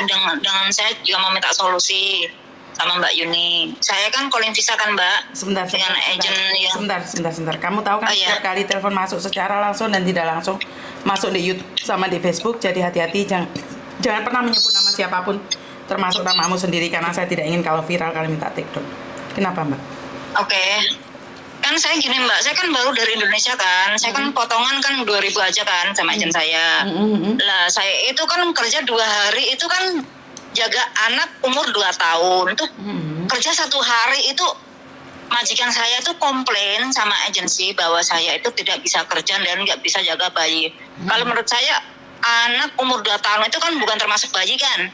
dengan saya juga mau minta solusi sama Mbak Yuni. Saya kan calling visa kan Mbak. Sebentar. Sebentar. Kamu tahu kan setiap kali telepon masuk secara langsung dan tidak langsung masuk di YouTube sama di Facebook. Jadi hati-hati, jangan pernah menyebut nama siapapun, termasuk namamu sendiri, karena saya tidak ingin kalau viral kalian minta take down. Kenapa Mbak? Oke. Kan saya gini Mbak, saya kan baru dari Indonesia kan, saya kan potongan kan 2.000 aja kan sama agen saya. Lah saya itu kan kerja 2 hari itu kan jaga anak umur 2 tahun tuh, kerja 1 hari itu majikan saya tuh komplain sama agensi bahwa saya itu tidak bisa kerja dan nggak bisa jaga bayi. Kalau menurut saya anak umur 2 tahun itu kan bukan termasuk bayi kan.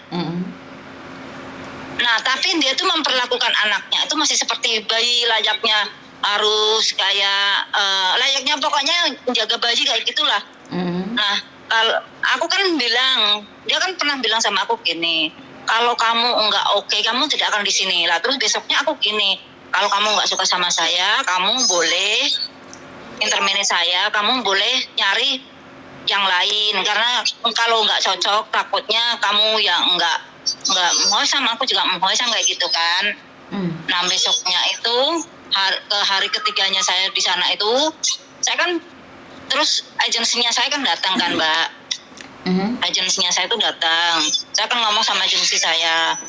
Nah tapi dia tuh memperlakukan anaknya itu masih seperti bayi, layaknya harus kayak layaknya pokoknya jaga bayi kayak gitulah. Nah kalau aku kan bilang, dia kan pernah bilang sama aku gini, kalau kamu nggak oke, kamu tidak akan di sini lah. Terus besoknya aku gini, kalau kamu nggak suka sama saya, kamu boleh interminate saya, kamu boleh nyari yang lain, karena kalau nggak cocok takutnya kamu yang nggak menghosam, aku juga menghosam kayak gitu kan. Nah besoknya itu hari ketiganya saya di sana itu, saya kan terus agensinya saya kan datang kan Mbak. Agensinya saya itu datang, saya kan ngomong sama agensi saya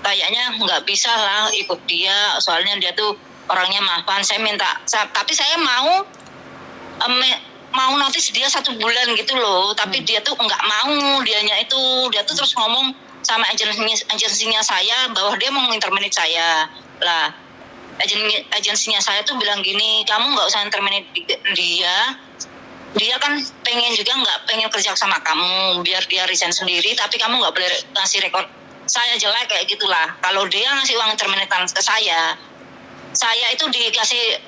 kayaknya nggak bisa lah ikut dia, soalnya dia tuh orangnya maafan. Saya minta, tapi saya mau notice dia 1 bulan gitu loh, tapi dia tuh nggak mau, dia tuh terus ngomong sama agensinya saya bahwa dia mau interminate saya lah. Agensinya saya tuh bilang gini, kamu nggak usah interminate dia kan nggak pengen kerja sama kamu, biar dia resign sendiri, tapi kamu nggak boleh ngasih rekor saya jelek kayak gitulah. Kalau dia ngasih uang terminate ke saya itu dikasih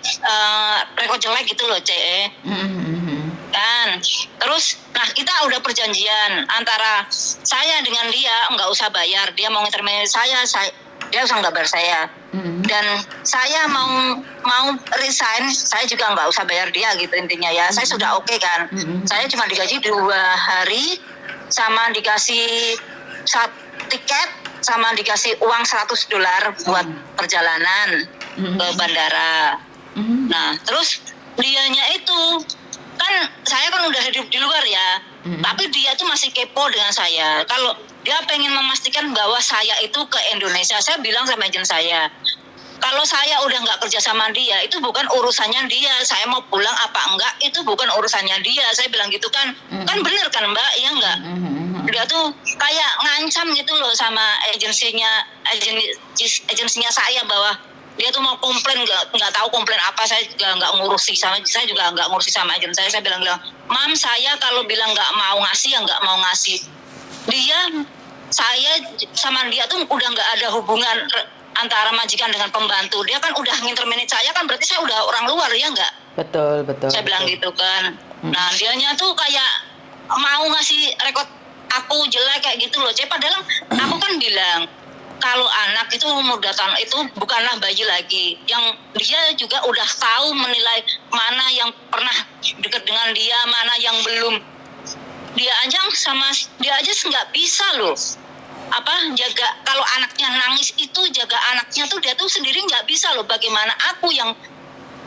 rekor jelek gitu loh CE. Kan terus nah kita udah perjanjian antara saya dengan dia, nggak usah bayar, dia mau terminate dia usah nggak bayar saya. Dan saya mau resign, saya juga nggak usah bayar dia gitu intinya ya. Saya sudah oke kan. Saya cuma digaji 2 hari sama dikasih tiket sama dikasih uang $100 buat perjalanan ke bandara. Nah terus dianya itu kan, saya kan udah hidup di luar ya, tapi dia tuh masih kepo dengan saya. Kalau dia pengen memastikan bahwa saya itu ke Indonesia, saya bilang sama agen saya, kalau saya udah nggak kerja sama dia, itu bukan urusannya dia. Saya mau pulang apa enggak, itu bukan urusannya dia. Saya bilang gitu kan. Kan bener kan Mbak, ya enggak? Dia tuh kayak ngancam gitu loh sama agensinya saya bahwa dia tuh mau komplain, nggak tahu komplain apa. Saya juga nggak ngurusi sama, saya juga nggak ngurusi sama agen saya. Saya bilang, Mam, saya kalau bilang nggak mau ngasih ya nggak mau ngasih. Saya sama dia tuh udah nggak ada hubungan antara majikan dengan pembantu. Dia kan udah nginterminate saya kan, berarti saya udah orang luar ya nggak? Betul. Saya bilang gitu kan. Nah dianya tuh kayak mau ngasih rekod aku jelek kayak gitu loh. Padahal aku kan bilang, kalau anak itu umur 2 tahun itu bukanlah bayi lagi, yang dia juga udah tahu menilai mana yang pernah dekat dengan dia, mana yang belum. Dia aja nggak bisa loh jaga, kalau anaknya nangis itu jaga anaknya tuh, dia tuh sendiri nggak bisa loh. Bagaimana aku yang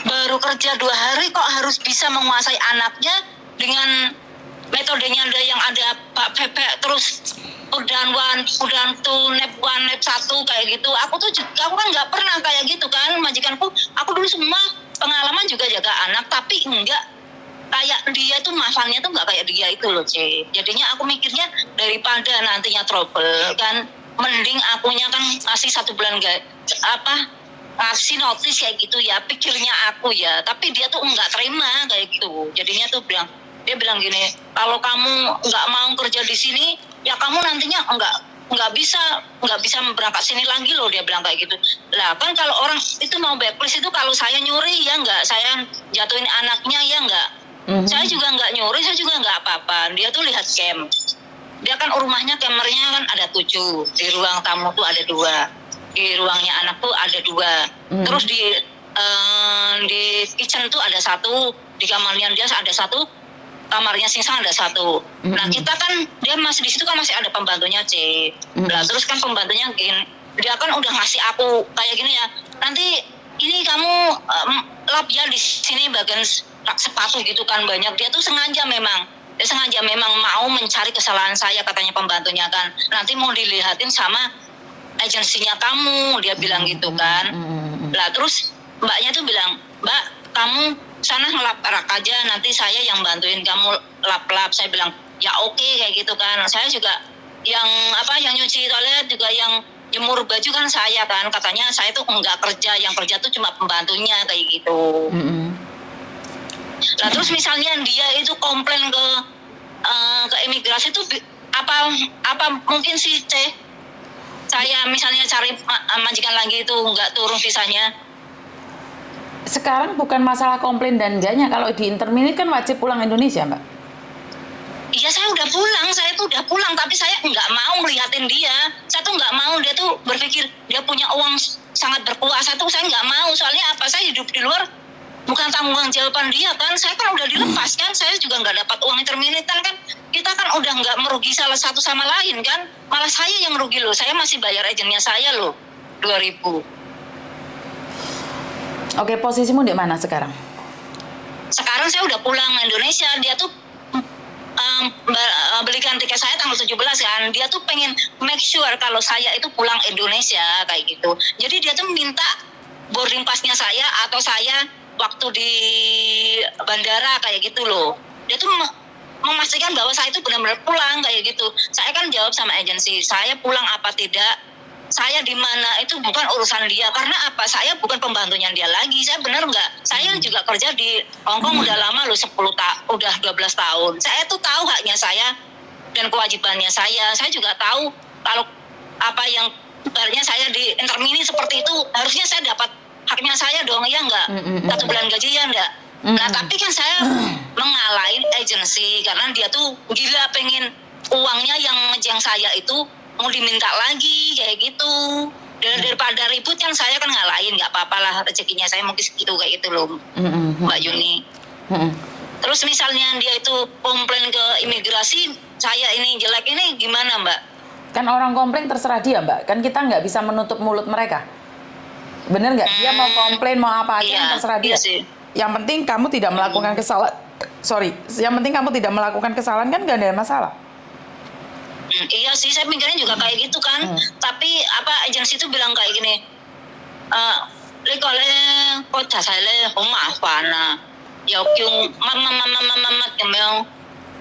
baru kerja 2 hari kok harus bisa menguasai anaknya dengan metodenya yang ada Pak Pepe, terus udah 2, nap 1 kayak gitu. Aku kan nggak pernah kayak gitu kan. Majikanku, aku dulu semua pengalaman juga jaga anak, tapi enggak kayak dia tuh, masalahnya tuh nggak kayak dia itu loh C. Jadinya aku mikirnya daripada nantinya trouble kan, mending akunya kan ngasih 1 bulan ngasih notice kayak gitu ya, pikirnya aku ya. Tapi dia tuh nggak terima kayak gitu. Jadinya tuh dia bilang gini, kalau kamu nggak mau kerja di sini ya kamu nantinya nggak bisa berangkat sini lagi loh, dia bilang kayak gitu. Lah kan kalau orang itu mau backlist itu, kalau saya nyuri ya nggak, saya jatuhin anaknya ya nggak. Saya juga nggak nyuri, saya juga nggak apa-apa. Dia tuh lihat cam, dia kan rumahnya kameranya kan ada 7, di ruang tamu tuh ada 2, di ruangnya anak tuh ada 2, terus di kitchen tuh ada 1, di kamarnya dia ada 1, kamarnya sing sang ada satu. Nah kita kan dia masih di situ kan masih ada pembantunya C. Nah terus kan pembantunya gini, dia kan udah ngasih aku kayak gini ya. Nanti ini kamu lap ya di sini bagian sepatu gitu kan banyak. Dia tuh sengaja memang mau mencari kesalahan saya katanya pembantunya kan. Nanti mau dilihatin sama agensinya kamu, dia bilang gitu kan. Lah terus mbaknya tuh bilang, Mbak kamu sana ngelap rak aja, nanti saya yang bantuin kamu lap-lap. Saya bilang ya oke, kayak gitu kan. Saya juga yang nyuci toilet juga, yang jemur baju kan saya kan. Katanya saya tuh enggak kerja, yang kerja tuh cuma pembantunya kayak gitu. Nah terus misalnya dia itu komplain ke imigrasi tuh apa mungkin sih saya misalnya cari majikan lagi itu nggak turun visanya. Sekarang bukan masalah komplain dan enggaknya, kalau di interminit kan wajib pulang Indonesia, Mbak. Iya saya tuh udah pulang, tapi saya nggak mau melihatin dia. Saya tuh nggak mau, dia tuh berpikir dia punya uang sangat berkuasa tuh, saya nggak mau. Soalnya apa, saya hidup di luar bukan tanggung jawaban dia kan. Saya kan udah dilepas kan, saya juga nggak dapat uang interminitan kan. Kita kan udah nggak merugi salah satu sama lain kan. Malah saya yang merugi loh, saya masih bayar agennya saya loh 2.000. Oke, posisimu di mana sekarang? Sekarang saya udah pulang Indonesia. Dia tuh belikan tiket saya tanggal 17 kan. Dia tuh pengen make sure kalau saya itu pulang Indonesia kayak gitu. Jadi dia tuh minta boarding pass-nya saya atau saya waktu di bandara kayak gitu loh. Dia tuh memastikan bahwa saya itu benar-benar pulang kayak gitu. Saya kan jawab sama agensi, saya pulang apa tidak, saya di mana itu bukan urusan dia. Karena apa, saya bukan pembantunya dia lagi. Saya benar nggak, saya juga kerja di Hongkong udah lama loh, 12 tahun. Saya tuh tahu haknya saya dan kewajibannya saya. Saya juga tahu kalau apa yang sebenarnya saya di intermini seperti itu, harusnya saya dapat haknya saya dong, ya nggak? 1 bulan gaji ya nggak? Nah tapi kan saya mengalahin agensi karena dia tuh gila pengen uangnya yang ngejeng saya itu mau diminta lagi kayak gitu. Daripada ribut kan saya kan ngalahin, nggak apa-apa lah rezekinya saya mungkin segitu kayak gitu loh Mbak Yuni. Terus misalnya dia itu komplain ke imigrasi saya ini jelek, ini gimana Mbak? Kan orang komplain terserah dia, Mbak. Kan kita nggak bisa menutup mulut mereka. Bener nggak? Dia mau komplain mau apa aja, kan terserah dia. Sih. Yang penting kamu tidak melakukan kesalahan. Yang penting kamu tidak melakukan kesalahan kan nggak ada masalah. Iya sih, saya mikirnya juga kayak gitu kan. Tapi agensi itu bilang kayak gini, kok dasarnya humafana, ya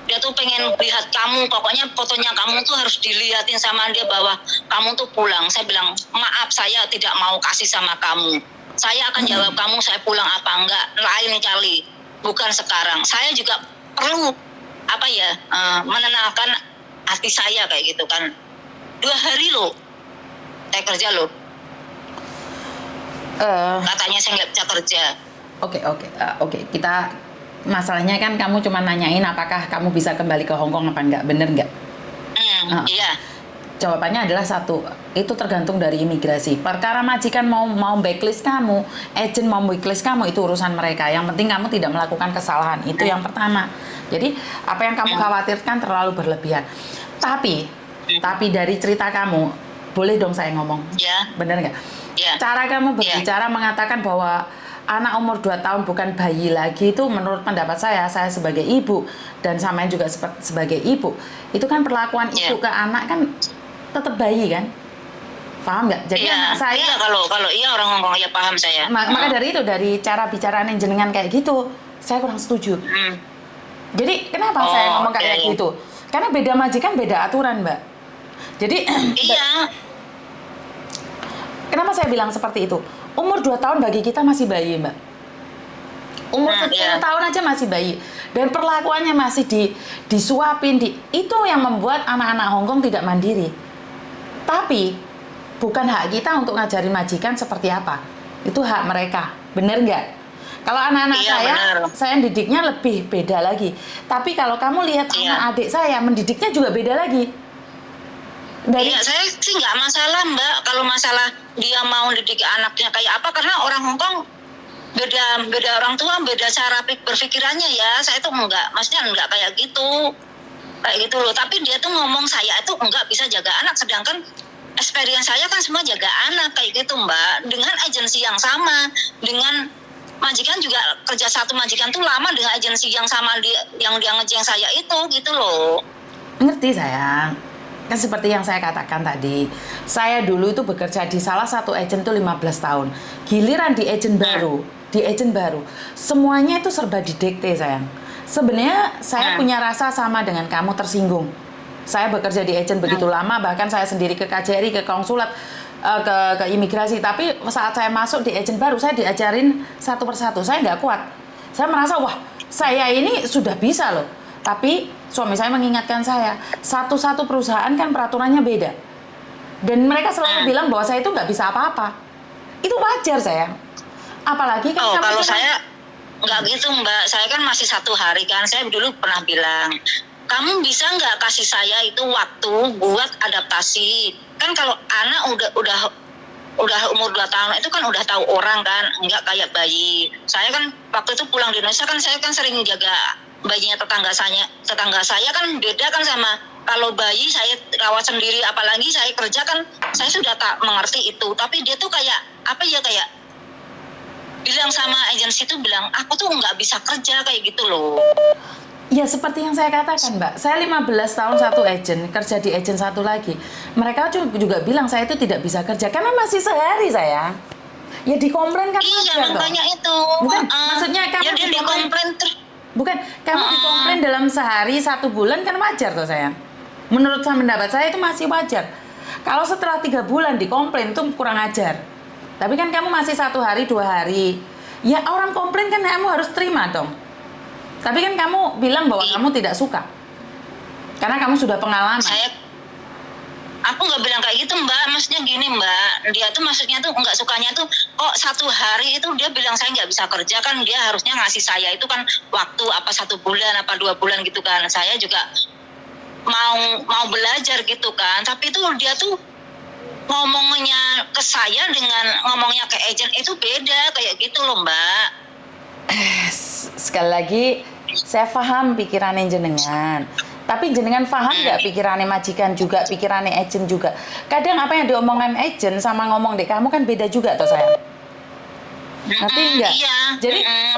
dia tuh pengen lihat kamu, pokoknya fotonya kamu tuh harus dilihatin sama dia bahwa kamu tuh pulang. Saya bilang maaf, saya tidak mau kasih sama kamu. Saya akan jawab kamu saya pulang apa enggak lain kali, bukan sekarang. Saya juga perlu menenangkan hati saya kayak gitu kan. 2 hari loh saya kerja loh. Katanya saya nggak bisa kerja. Oke. Kita masalahnya kan kamu cuma nanyain apakah kamu bisa kembali ke Hongkong apa enggak, bener nggak? Iya. Jawabannya adalah 1, itu tergantung dari imigrasi. Perkara majikan mau blacklist kamu, agent mau blacklist kamu, itu urusan mereka. Yang penting kamu tidak melakukan kesalahan, itu yang pertama. Jadi apa yang kamu khawatirkan terlalu berlebihan. Tapi dari cerita kamu, boleh dong saya ngomong? Ya. Bener nggak? Ya. Cara kamu berbicara mengatakan bahwa anak umur 2 tahun bukan bayi lagi, itu menurut pendapat saya sebagai ibu dan sama juga sebagai ibu, itu kan perlakuan ibu ke anak kan tetap bayi kan, paham nggak? Jadi anak saya kalau orang ngomong ya paham saya. Maka dari itu, dari cara bicaraan yang jenengan kayak gitu, saya kurang setuju. Jadi kenapa saya ngomong kayak gitu? Karena beda majikan beda aturan, Mbak. Jadi kenapa saya bilang seperti itu? Umur 2 tahun bagi kita masih bayi, Mbak. Umur 10 tahun aja masih bayi. Dan perlakuannya masih disuapin. Itu yang membuat anak-anak Hongkong tidak mandiri. Tapi, bukan hak kita untuk ngajarin majikan seperti apa. Itu hak mereka. Bener nggak? Kalau anak-anak saya didiknya lebih beda lagi. Tapi kalau kamu lihat anak adik saya, mendidiknya juga beda lagi. Saya sih nggak masalah Mbak, kalau masalah dia mau didik anaknya kayak apa, karena orang Hongkong beda orang tua, beda cara berpikirannya ya. Saya tuh enggak, maksudnya enggak kayak gitu loh. Tapi dia tuh ngomong saya itu enggak bisa jaga anak, sedangkan experience saya kan semua jaga anak kayak gitu Mbak, dengan agensi yang sama, dengan majikan juga kerja satu majikan tuh lama dengan agensi yang sama yang dia ngejeng saya itu gitu loh. Ngerti sayang. Kan seperti yang saya katakan tadi, saya dulu itu bekerja di salah satu agent tuh 15 tahun. Giliran di agent baru, semuanya itu serba didikte sayang. Sebenarnya saya punya rasa sama dengan kamu, tersinggung. Saya bekerja di agent begitu lama, bahkan saya sendiri ke KJRI, ke konsulat, ke imigrasi. Tapi saat saya masuk di agent baru, saya diajarin satu persatu. Saya nggak kuat. Saya merasa, wah saya ini sudah bisa loh. Tapi suami saya mengingatkan saya, satu-satu perusahaan kan peraturannya beda. Dan mereka selalu bilang bahwa saya itu nggak bisa apa-apa. Itu wajar sayang. Apalagi kan kalau saya nggak gitu Mbak. Saya kan masih 1 hari kan. Saya dulu pernah bilang, kamu bisa nggak kasih saya itu waktu buat adaptasi? Kan kalau anak udah umur 2 tahun itu kan udah tahu orang kan, nggak kayak bayi. Saya kan waktu itu pulang di Indonesia kan saya kan sering jaga bayinya tetangga saya kan beda kan sama kalau bayi saya rawat sendiri, apalagi saya kerja kan saya sudah tak mengerti itu. Tapi dia tuh kayak kayak bilang sama agensi itu bilang aku tuh nggak bisa kerja kayak gitu loh. Ya seperti yang saya katakan Mbak, saya 15 tahun satu agent, kerja di agent satu lagi. Mereka juga bilang saya itu tidak bisa kerja karena masih sehari saya. Ya dikomplain kan iya, wajar makanya dong. Itu Bukan, maksudnya kamu ya dia dikomplain bukan, kamu dikomplain dalam sehari 1 bulan kan wajar toh sayang. Menurut pendapat saya itu masih wajar. Kalau setelah 3 bulan dikomplain itu kurang ajar. Tapi kan kamu masih 1 hari 2 hari. Ya orang komplain kan kamu harus terima dong. Tapi kan kamu bilang bahwa kamu tidak suka. Karena kamu sudah pengalaman. Aku nggak bilang kayak gitu Mbak, maksudnya gini Mbak, dia tuh maksudnya tuh nggak sukanya tuh kok 1 hari itu dia bilang saya nggak bisa kerja, kan dia harusnya ngasih saya itu kan waktu apa 1 bulan apa 2 bulan gitu kan. Saya juga mau belajar gitu kan, tapi itu dia tuh ngomongnya ke saya dengan ngomongnya ke agent itu beda kayak gitu loh Mbak. Sekali lagi saya paham pikirannya jenengan. Tapi jenengan paham nggak pikirannya majikan juga, pikirannya agent juga. Kadang apa yang diomongin agent sama ngomong dek kamu kan beda juga toh sayang. Ngerti nggak? Iya.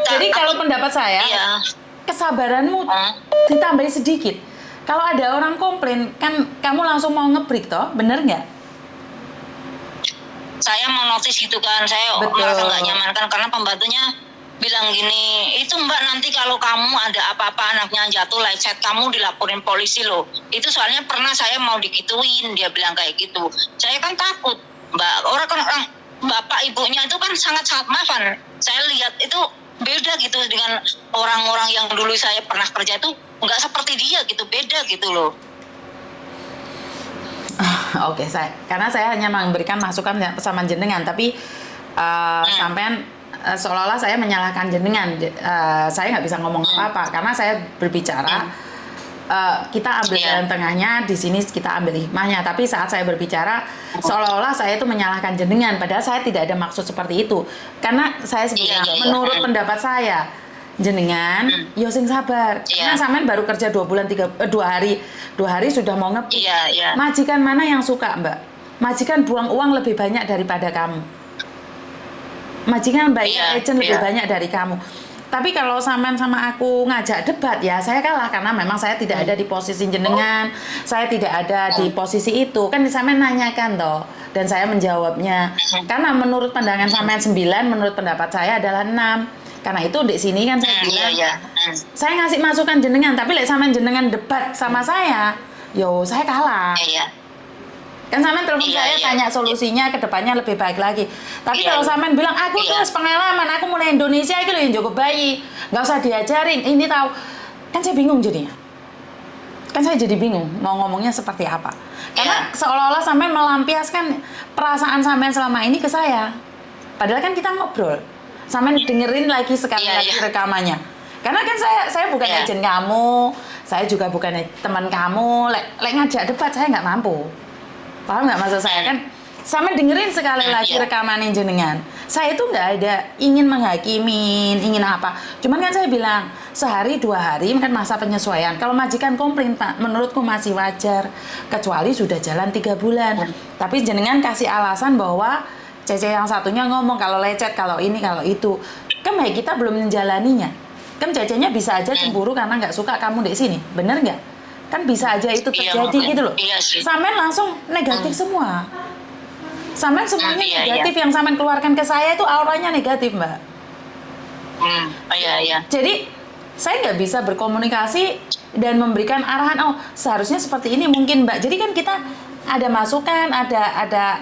Jadi kalau pendapat saya, kesabaranmu ditambahin sedikit. Kalau ada orang komplain, kan kamu langsung mau nge-break toh, bener nggak? Saya mau notice gitu kan, saya merasa nggak nyaman kan karena pembantunya bilang gini, itu Mbak nanti kalau kamu ada apa-apa anaknya jatuh lecet kamu dilaporin polisi loh. Itu soalnya pernah saya mau digituin, dia bilang kayak gitu. Saya kan takut Mbak, orang bapak ibunya itu kan sangat-sangat maafan. Saya lihat itu beda gitu dengan orang-orang yang dulu saya pernah kerja itu nggak seperti dia gitu, beda gitu loh. Oke, karena saya hanya memberikan masukan sama jenengan, tapi sampean seolah-olah saya menyalahkan jenengan. Saya nggak bisa ngomong apa-apa karena saya berbicara. Kita ambil jalan tengahnya, di sini kita ambil hikmahnya. Tapi saat saya berbicara, seolah-olah saya itu menyalahkan jenengan. Padahal saya tidak ada maksud seperti itu. Karena saya sebenarnya, menurut pendapat saya, jenengan, yo sing sabar. Karena sampean baru kerja 2 bulan 2 hari sudah mau ngepi. Majikan mana yang suka Mbak? Majikan buang uang lebih banyak daripada kamu. Majikan bayar agent lebih banyak dari kamu. Tapi kalau sampean sama aku ngajak debat ya saya kalah karena memang saya tidak ada di posisi jenengan, saya tidak ada di posisi itu. Kan sampean nanyakan toh dan saya menjawabnya. Karena menurut pandangan sampean 9, menurut pendapat saya adalah 6. Karena itu di sini kan saya bilang saya ngasih masukan jenengan, tapi lek sampean jenengan debat sama saya, yo saya kalah. Kan sampean telepon saya tanya solusinya ke depannya lebih baik lagi. Tapi kalau sampean bilang aku terus pengalaman, aku mulai Indonesia iki lho yang jago bayi, nggak usah diajarin, ini tahu. Kan saya bingung jadinya. Kan saya jadi bingung mau ngomongnya seperti apa. Karena seolah-olah sampean melampiaskan perasaan sampean selama ini ke saya. Padahal kan kita ngobrol. Sampean dengerin lagi sekali lagi rekamannya. Karena kan saya bukan agent kamu, saya juga bukan teman kamu. Lek ngajak debat saya nggak mampu. Paham nggak maksud saya? Kan Sama dengerin sekali lagi rekaman jenengan. Saya itu nggak ada ingin menghakimin, ingin apa. Cuman kan saya bilang sehari 2 hari kan masa penyesuaian. Kalau majikan komplain Pak, menurutku masih wajar. Kecuali sudah jalan 3 bulan. Tapi jenengan kasih alasan bahwa Cece yang satunya ngomong kalau lecet, kalau ini, kalau itu. Kan baik kita belum menjalaninya. Kan Cecenya bisa aja cemburu karena nggak suka kamu di sini, bener nggak? Kan bisa aja itu terjadi gitu loh. Sampean langsung negatif semua. Sampean semuanya negatif yang sampean keluarkan ke saya itu auranya negatif, Mbak. Jadi saya nggak bisa berkomunikasi dan memberikan arahan. Oh, seharusnya seperti ini mungkin, Mbak. Jadi kan kita ada masukan, ada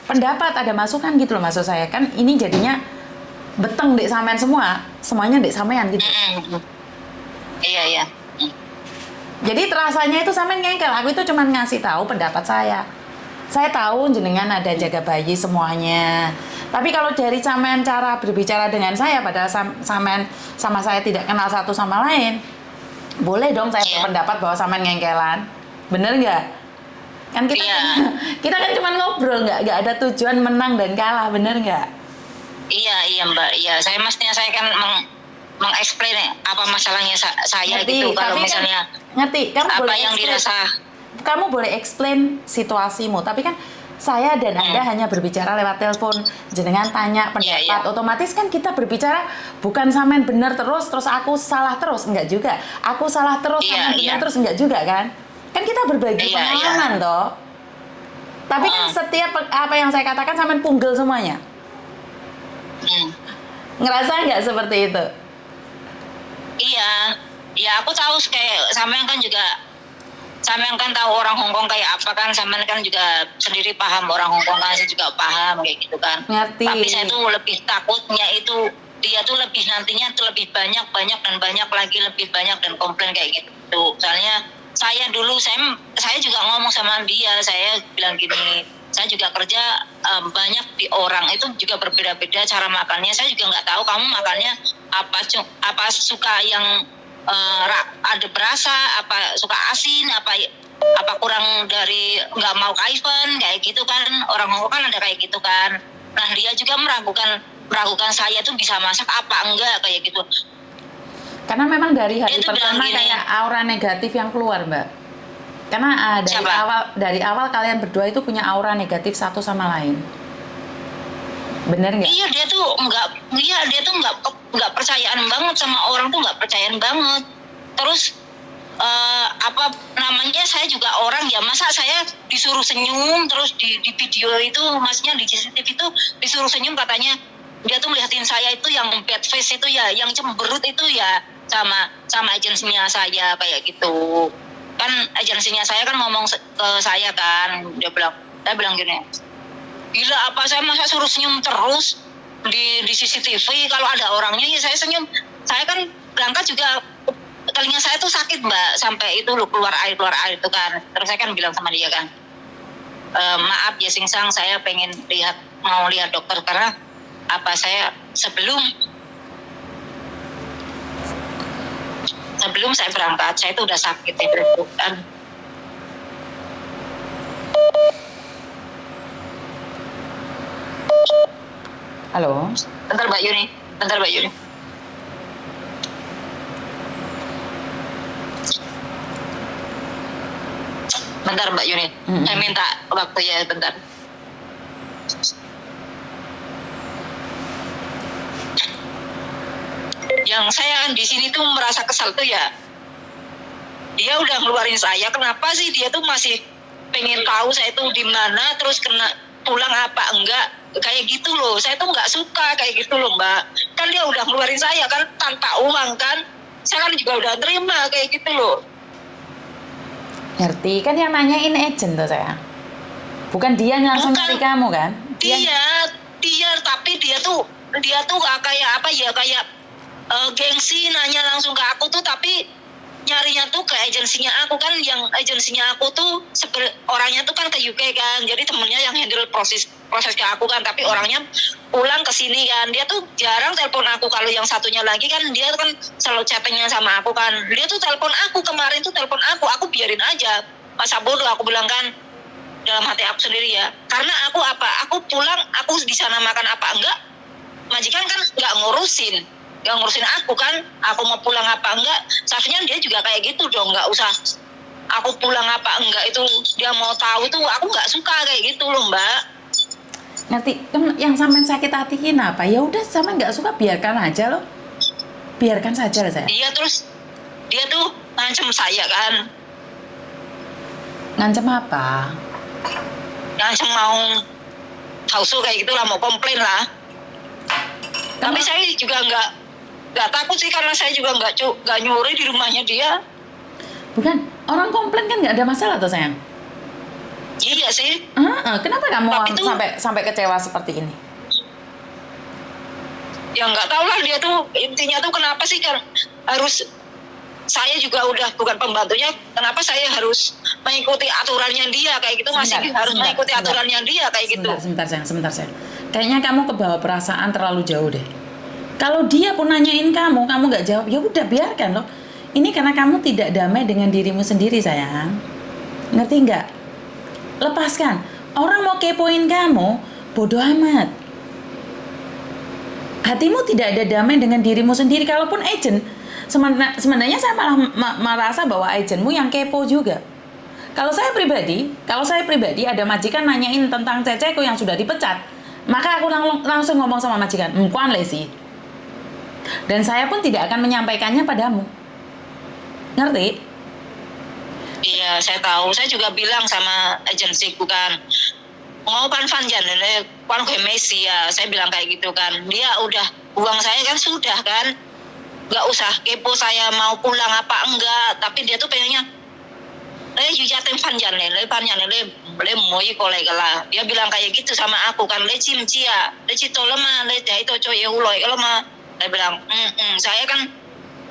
pendapat, ada masukan gitu loh maksud saya. Kan ini jadinya beteng dek sampean semuanya dek sampean gitu. Iya. Jadi terasanya itu sampean ngengkel. Aku itu cuma ngasih tahu pendapat saya. Saya tahu jenengan ada jaga bayi semuanya. Tapi kalau dari sampean cara berbicara dengan saya, padahal sampean sama saya tidak kenal satu sama lain, boleh dong saya berpendapat bahwa sampean ngengkelan. Bener nggak? Kan kita kan cuma ngobrol, nggak ada tujuan menang dan kalah, bener nggak? Iya Mbak. Iya, saya mestinya saya kan mengeksplain apa masalahnya saya ngerti, gitu. Kalau kan, misalnya ngerti, kamu apa boleh yang dirasa. Kamu boleh explain situasimu, tapi kan saya dan Anda hanya berbicara lewat telepon, jenengan tanya pendapat, otomatis kan kita berbicara bukan sampean benar terus aku salah terus, enggak juga. Aku salah terus, sampean benar terus, enggak juga kan? Kan kita berbagi pengalaman toh. Tapi kan setiap apa yang saya katakan sampean punggel semuanya. Ngerasa nggak seperti itu? Iya, aku tahu kayak sampean kan juga. Sampean kan tahu orang Hongkong kayak apa kan, sampean kan juga sendiri paham orang Hongkong kan, saya juga paham kayak gitu kan. Ngerti. Tapi saya tuh lebih takutnya itu dia tuh lebih nantinya tuh lebih banyak lagi lebih banyak dan komplain kayak gitu. Soalnya saya dulu saya juga ngomong sama dia, saya bilang gini, saya juga kerja banyak di orang itu juga berbeda-beda cara makannya. Saya juga nggak tahu kamu makannya apa suka yang ada berasa, apa suka asin, apa kurang dari nggak mau kaifen kayak gitu kan. Orang Hongkong kan ada kayak gitu kan. Nah dia juga meragukan saya tuh bisa masak apa enggak kayak gitu. Karena memang dari hari pertama kayak aura negatif yang keluar, Mbak. Karena dari awal kalian berdua itu punya aura negatif satu sama lain. Bener nggak? Iya dia tuh nggak percayaan banget sama orang, tuh nggak percayaan banget. Terus apa namanya, saya juga orang ya, masa saya disuruh senyum terus di video itu, maksudnya di CCTV itu disuruh senyum, katanya dia tuh melihatin saya itu yang bad face itu ya, yang cemberut itu ya sama agensinya saya kayak gitu. Kan agensinya saya kan ngomong ke saya kan, saya bilang gini, gila apa saya masa suruh senyum terus di CCTV, kalau ada orangnya ya saya senyum. Saya kan berangkat juga telinga saya tuh sakit Mbak, sampai itu loh keluar air itu kan. Terus saya kan bilang sama dia kan, maaf ya Singsang, saya mau lihat dokter karena apa saya sebelum saya berangkat saya itu udah sakit ya kan. Halo. Bentar Mbak Yuni. Bentar Mbak Yuni. Saya minta waktu ya bentar. Yang saya di sini tuh merasa kesal tuh ya, dia udah ngeluarin saya, kenapa sih dia tuh masih pengen tahu saya tuh di mana, terus kena pulang apa enggak, kayak gitu loh. Saya tuh nggak suka kayak gitu loh Mbak. Kan dia udah ngeluarin saya kan tanpa uang kan, saya kan juga udah terima kayak gitu loh. Ngerti, kan yang nanyain agent tuh saya, bukan dia langsung ngerti kamu kan? Dia tapi dia tuh gak kayak apa ya, kayak gengsi nanya langsung ke aku tuh, tapi nyarinya tuh ke agensinya aku kan, yang agensinya aku tuh orangnya tuh kan ke UK kan, jadi temennya yang handle proses ke aku kan, tapi orangnya pulang ke sini kan. Dia tuh jarang telepon aku. Kalau yang satunya lagi kan dia kan selalu chattingnya sama aku kan, dia tuh telepon aku kemarin tuh, telepon aku biarin aja, masa bodoh aku bilang kan. dalam hati aku sendiri ya. Karena aku pulang, aku di sana makan apa enggak, majikan kan nggak ngurusin aku kan. Aku mau pulang apa enggak, seharusnya dia juga kayak gitu dong, nggak usah aku pulang apa enggak itu dia mau tahu. Itu aku nggak suka kayak gitu loh Mbak. Ngerti? Yang sampean sakit hatikin apa? Ya udah, sampean nggak suka biarkan aja loh. Biarkan saja lah saya. Terus dia tuh ngancem saya kan. Ngancem apa? Ngancem mau hausu kayak gitulah, mau komplain lah. Tapi saya juga nggak takut sih, karena saya juga nggak nyuri di rumahnya dia. Bukan, orang komplain kan nggak ada masalah tuh sayang. Iya sih. Kenapa kamu sampai kecewa seperti ini? Ya nggak tahu lah, dia tuh intinya tuh kenapa sih kan harus, saya juga udah bukan pembantunya, kenapa saya harus mengikuti aturannya dia kayak gitu? Harus mengikuti aturannya dia kayak gitu. Sebentar sayang. Kayaknya kamu kebawa perasaan terlalu jauh deh. Kalau dia pun nanyain kamu nggak jawab, ya udah biarkan loh. Ini karena kamu tidak damai dengan dirimu sendiri sayang. Ngerti nggak? Lepaskan. Orang mau kepoin kamu, bodoh amat. Hatimu tidak ada damai dengan dirimu sendiri. Kalaupun agent, sebenarnya saya malah merasa bahwa agentmu yang kepo juga. Kalau saya pribadi ada majikan nanyain tentang ceceku yang sudah dipecat, maka aku langsung ngomong sama majikan, "Mkuan lesi." Dan saya pun tidak akan menyampaikannya padamu. Ngerti? Iya, saya tahu. Saya juga bilang sama agensiku kan, mau pan lele, pan gue Messi ya. Saya bilang kayak gitu kan. Dia udah buang saya kan, sudah kan. Gak usah kepo saya mau pulang apa enggak. Tapi dia tuh pengennya, jujatin lele moi kolek lah. Dia bilang kayak gitu sama aku kan, le cimcia, le citolema, le itu coy uloi lema. Saya bilang,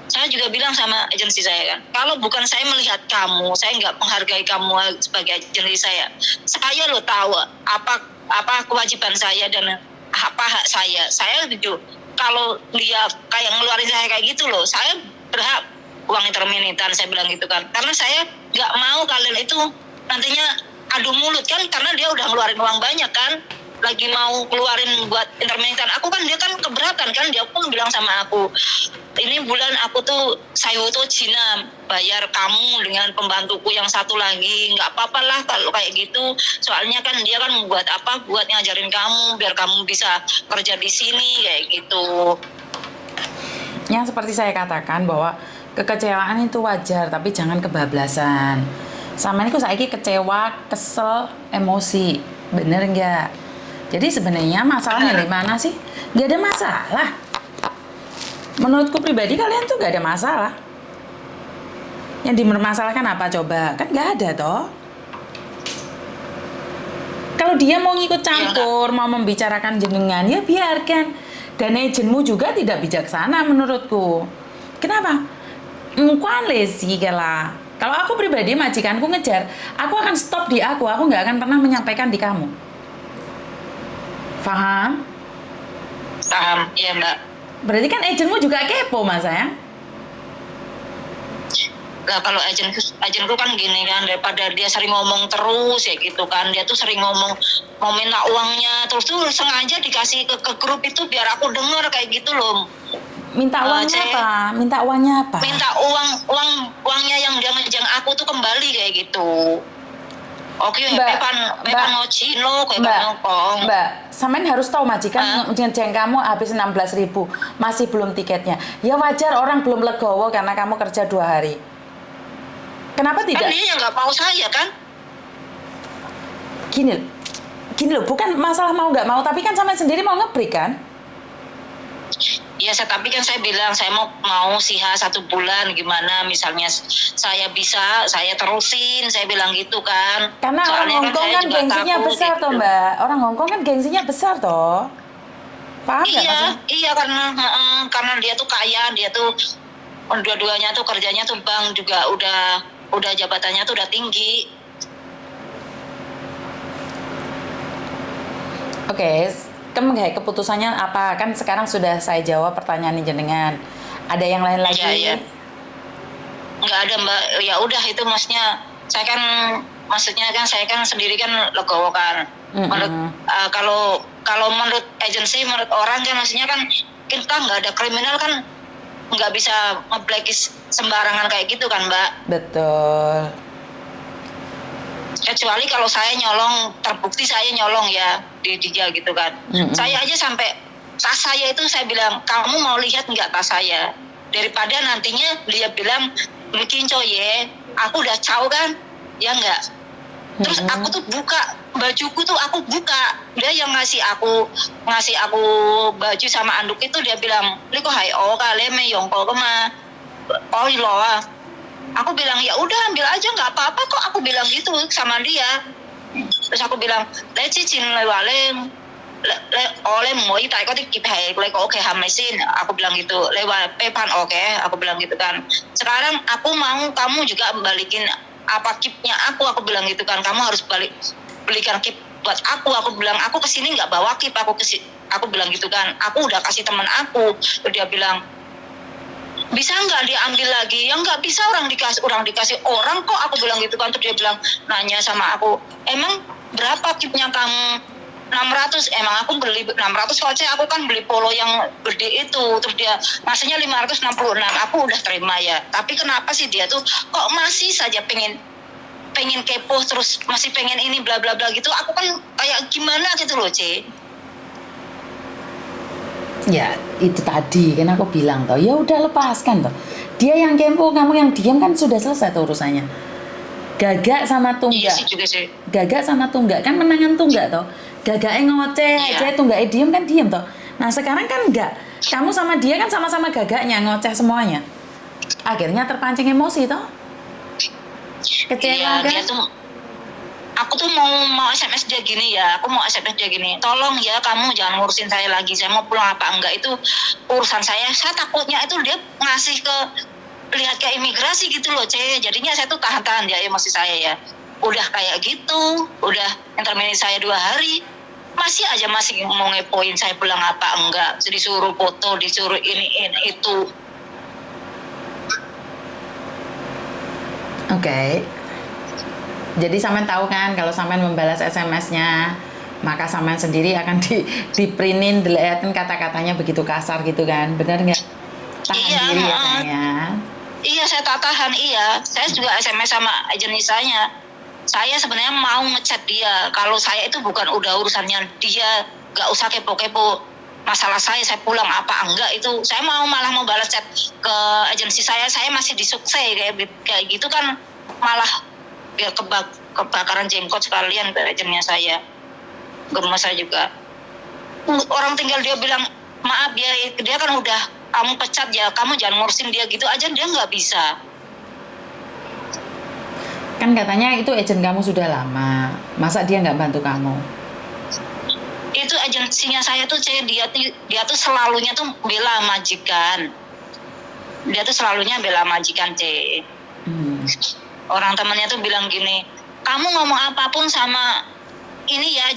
saya juga bilang sama agensi saya kan, kalau bukan saya melihat kamu, saya nggak menghargai kamu sebagai agensi saya. Saya lo tahu apa kewajiban saya dan apa hak saya. Saya jujur, kalau dia kayak ngeluarin saya kayak gitu loh, saya berhak uang interminitan, saya bilang gitu kan. Karena saya nggak mau kalian itu nantinya adu mulut kan, karena dia udah ngeluarin uang banyak kan. Lagi mau keluarin buat interminitan aku kan, dia kan keberatan kan. Dia pun bilang sama aku, ini bulan aku tuh saya tuh Cina bayar kamu dengan pembantuku yang satu lagi, nggak apa-apa lah kalau kayak gitu, soalnya kan dia kan buat ngajarin kamu biar kamu bisa kerja di sini kayak gitu. Yang seperti saya katakan bahwa kekecewaan itu wajar, tapi jangan kebablasan. Sama ini saya kecewa, kesel, emosi, bener nggak? Jadi sebenarnya masalahnya di mana sih? Gak ada masalah. Menurutku pribadi kalian tuh gak ada masalah. Yang dipermasalahkan apa coba? Kan gak ada toh. Kalau dia mau ngikut campur, mau membicarakan jenengan, ya biarkan. Dan agentmu juga tidak bijaksana menurutku. Kenapa? Mkuan lesi lah. Kalau aku pribadi majikanku ngejar, aku akan stop di aku gak akan pernah menyampaikan di kamu. Paham? Paham, iya Mbak. Berarti kan agentmu juga kepo mas sayang? Lah kalau agenku kan gini kan, daripada dia sering ngomong terus ya gitu kan, dia tuh sering ngomong mau minta uangnya, terus tuh sengaja dikasih ke grup itu biar aku denger kayak gitu loh. Minta uangnya apa? Minta uangnya apa? Minta uangnya yang dia ngejang aku tuh kembali kayak gitu. Oke, Mbak, sampean harus tahu majikan ngejeng kamu habis 16.000, masih belum tiketnya. Ya wajar, orang belum legowo karena kamu kerja 2 hari. Kenapa tidak? Kan dia nggak mau saya kan? Gini loh, bukan masalah mau nggak mau, tapi kan sampean sendiri mau ngebreak kan? Ya, tapi kan saya bilang saya mau siha 1 bulan, gimana misalnya saya bisa, saya terusin, saya bilang gitu kan. Karena orang Hongkong kan gengsinya besar toh Mbak. Orang Hongkong kan gengsinya besar toh. Paham nggak maksudnya? Iya, karena dia tuh kaya, dia tuh dua-duanya tuh kerjanya tuh bank juga, udah jabatannya tuh udah tinggi. Oke. Kamu kayak keputusannya apa? Kan sekarang sudah saya jawab pertanyaan jenengan. Ada yang lain lagi? Iya. Nggak ada Mbak. Ya udah, itu maksudnya saya kan maksudnya kan saya kan sendiri kan legowo kan. Kalau menurut agensi, menurut orang kan maksudnya kan kita nggak ada kriminal kan, nggak bisa nge-blacklist sembarangan kayak gitu kan, Mbak. Betul. Kecuali kalau saya nyolong, terbukti saya nyolong ya di dia gitu kan. Saya aja sampai tas saya itu saya bilang, kamu mau lihat nggak tas saya? Daripada nantinya dia bilang bikin coye, aku udah tahu kan, ya nggak. Terus aku tuh buka bajuku tuh, aku buka, dia yang ngasih aku baju sama anduk itu, dia bilang, "Liko hai oh kale me yongko kema oh iloa." Aku bilang, ya udah ambil aja nggak apa-apa kok, aku bilang gitu sama dia. Terus aku bilang, "Le cicin le walem le oleh moi tai ko dikip hai le ko oke hamesin." Aku bilang gitu, "Lewat pepan oke." Aku bilang gitu kan. "Sekarang aku mau kamu juga balikin apa kipnya aku bilang gitu kan. Kamu harus belikan kip buat aku bilang, "Aku kesini nggak bawa kip, aku bilang gitu kan. "Aku udah kasih teman aku." Terus dia bilang, "Bisa nggak diambil lagi?" "Ya nggak bisa, orang dikasih orang kok." Aku bilang gitu kan. Terus dia bilang, nanya sama aku, "Emang berapa kipnya kamu?" 600. Emang aku beli 600 soalnya aku kan beli polo yang gede itu. Terus dia ngasihnya 566. Aku udah terima ya. Tapi kenapa sih dia tuh kok masih saja pengen kepo, terus masih pengen ini bla bla bla gitu. Aku kan kayak gimana gitu loh, C. Ya itu tadi kan aku bilang toh, ya udah lepaskan toh. Dia yang kepo, kamu yang diam, kan sudah selesai tuh urusannya. Gagak sama tunggak. Iya sih juga sih. Gagak sama tunggak kan menangan tunggak toh. Gagaknya ngoceh aja, tunggaknya diem kan diem toh. Nah sekarang kan enggak. Kamu sama dia kan sama-sama gagaknya, ngoceh semuanya. Akhirnya terpancing emosi toh. Kecewa kan? Dia tuh, aku tuh mau SMS dia gini ya, aku mau SMS dia gini, "Tolong ya kamu jangan ngurusin saya lagi, saya mau pulang apa enggak itu urusan saya." Saya takutnya itu dia ngasih ke, lihat ke imigrasi gitu loh, C. Jadinya saya tuh tahan-tahan dia emosi saya ya. Udah kayak gitu, udah intermedi saya 2 hari, masih mau ngepoin saya pulang apa enggak, disuruh foto, disuruh ini itu. Oke. Jadi sampean tahu kan kalau sampean membalas SMS-nya, maka sampean sendiri akan diprintin, dilihatin kata-katanya begitu kasar gitu kan. Benar nggak? Tahan diri ya sayangnya. Iya, saya tahan, iya. Saya juga SMS sama agensinya. Saya sebenarnya mau ngechat dia. Kalau saya itu bukan udah urusannya dia, nggak usah kepo-kepo masalah saya pulang apa enggak itu. Saya malah mau balas chat ke agensi saya masih disuksai kayak gitu kan, malah biar kebakaran jenggot sekalian agennya saya. Gemes saya juga. Orang tinggal dia bilang, "Maaf ya, dia kan udah kamu pecat ya, kamu jangan ngurusin dia," gitu aja dia nggak bisa. Kan katanya itu agen kamu sudah lama, masa dia nggak bantu kamu? Itu agensinya saya tuh, dia tuh selalunya tuh bela majikan. Dia tuh selalunya bela majikan, C. Orang temannya tuh bilang gini, "Kamu ngomong apapun sama ini ya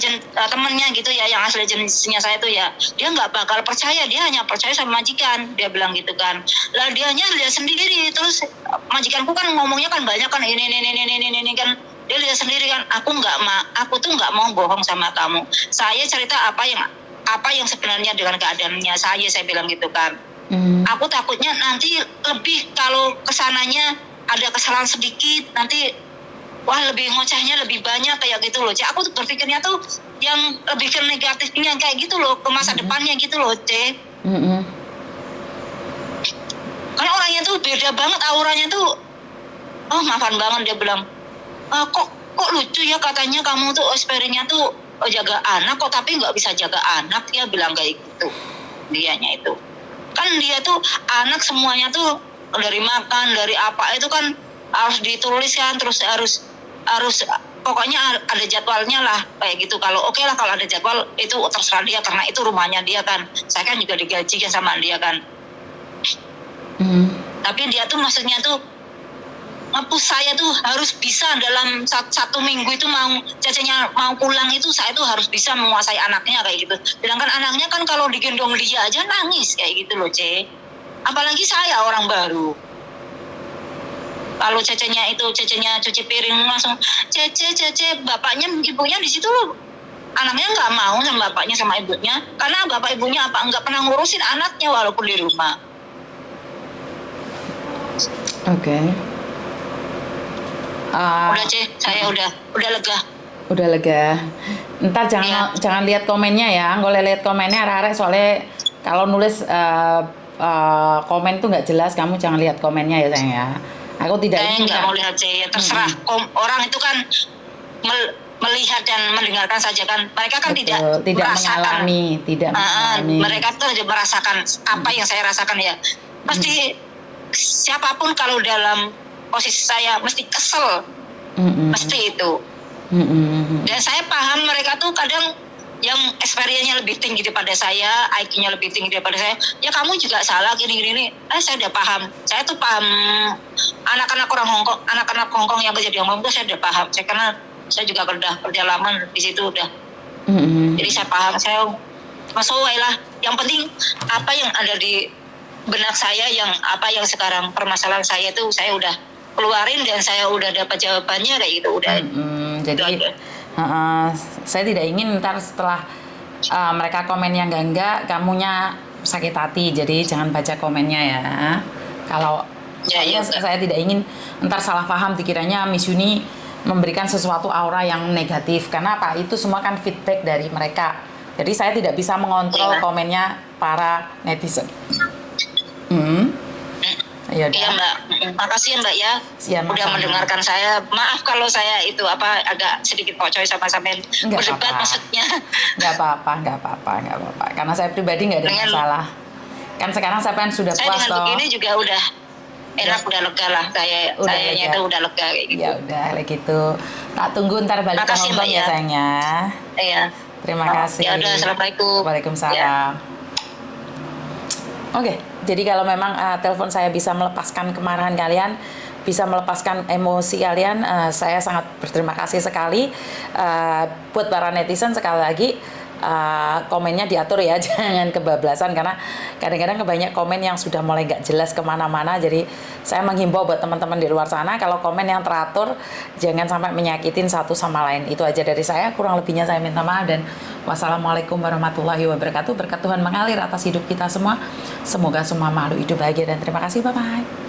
temennya gitu ya, yang asli agensinya saya tuh ya, dia nggak bakal percaya, dia hanya percaya sama majikan." Dia bilang gitu kan. Lah dianya lihat sendiri, terus majikanku kan ngomongnya kan banyak kan, ini kan. Dia lihat sendiri kan, aku tuh nggak mau bohong sama kamu. Saya cerita apa yang sebenarnya dengan keadaannya saya bilang gitu kan. Aku takutnya nanti lebih kalau kesananya ada kesalahan sedikit, nanti wah lebih ngocehnya lebih banyak kayak gitu loh, C. Aku tuh berpikirnya tuh yang lebih ke negatifnya kayak gitu loh, ke masa depannya gitu loh, C. Karena orangnya tuh beda banget, auranya tuh, oh maafan banget. Dia bilang, kok lucu ya katanya kamu tuh experience-nya tuh jaga anak kok, tapi nggak bisa jaga anak. Dia bilang kayak gitu, dianya itu. Kan dia tuh anak semuanya tuh dari makan, dari apa itu kan harus ditulis kan, terus harus pokoknya ada jadwalnya lah kayak gitu. Kalau oke lah kalau ada jadwal itu terserah dia, karena itu rumahnya dia kan. Saya kan juga digaji kan sama dia kan. Tapi dia tuh maksudnya tuh ngepus saya tuh harus bisa dalam 1 minggu itu cacanya mau pulang itu saya tuh harus bisa menguasai anaknya kayak gitu. Sedangkan anaknya kan kalau digendong dia aja nangis kayak gitu loh, C. Apalagi saya orang baru. Kalau cecenya cuci piring langsung cece bapaknya ibunya di situ loh. Anaknya nggak mau sama bapaknya sama ibunya karena bapak ibunya nggak pernah ngurusin anaknya walaupun di rumah. Oke. Udah saya udah lega. Udah lega. Ntar jangan lihat komennya ya. Kalau lihat komennya arek soalnya kalau nulis komen tuh nggak jelas, kamu jangan lihat komennya ya sayang ya. Aku tidak ingin. Saya nggak mau lihat sih, terserah. Orang itu kan melihat dan mendengarkan saja kan. Mereka kan tidak merasakan. Tidak mengalami. Mereka tuh merasakan apa yang saya rasakan ya. Pasti siapapun kalau dalam posisi saya mesti kesel, pasti itu. Dan saya paham mereka tuh kadang yang experience-nya lebih tinggi daripada saya, IQ-nya lebih tinggi daripada saya. Ya kamu juga salah gini. Saya udah paham. Saya tuh paham anak-anak Hongkong yang kerja di Hongkong tuh saya udah paham. Karena saya juga kerja lama di situ udah. Jadi saya paham. Saya masuk lah. Yang penting apa yang ada di benak saya, yang sekarang permasalahan saya tuh saya udah keluarin dan saya udah dapat jawabannya kayak gitu udah. Jadi saya tidak ingin ntar setelah mereka komennya enggak kamunya sakit hati, jadi jangan baca komennya ya. Kalau saya tidak ingin ntar salah paham dikiranya Miss Yuni memberikan sesuatu aura yang negatif, karena apa, itu semua kan feedback dari mereka, jadi saya tidak bisa mengontrol komennya para netizen. Iya Mbak, makasih ya Mbak ya. Udah mendengarkan saya. Maaf kalau saya itu agak sedikit pocoy sama sampean berdebat maksudnya. Nggak apa-apa. Karena saya pribadi nggak ada masalah. Kan sekarang saya kan sudah puas dengan begini juga udah enak, udah lega lah. Sayanya itu udah lega kayak gitu. Ya udah kayak gitu. Tak tunggu ntar balik ke Hongkong ya sayangnya. Iya. Terima kasih. Ya udah, assalamualaikum. Waalaikumsalam. Ya. Oke, jadi kalau memang telepon saya bisa melepaskan kemarahan kalian, bisa melepaskan emosi kalian, saya sangat berterima kasih sekali. Buat para netizen sekali lagi, komennya diatur ya, jangan kebablasan, karena kadang-kadang kebanyak komen yang sudah mulai nggak jelas kemana-mana. Jadi saya menghimbau buat teman-teman di luar sana, kalau komen yang teratur jangan sampai menyakitin satu sama lain. Itu aja dari saya, kurang lebihnya saya minta maaf, dan wassalamualaikum warahmatullahi wabarakatuh. Berkat Tuhan mengalir atas hidup kita semua, semoga semua makhluk hidup bahagia, dan terima kasih, bye-bye.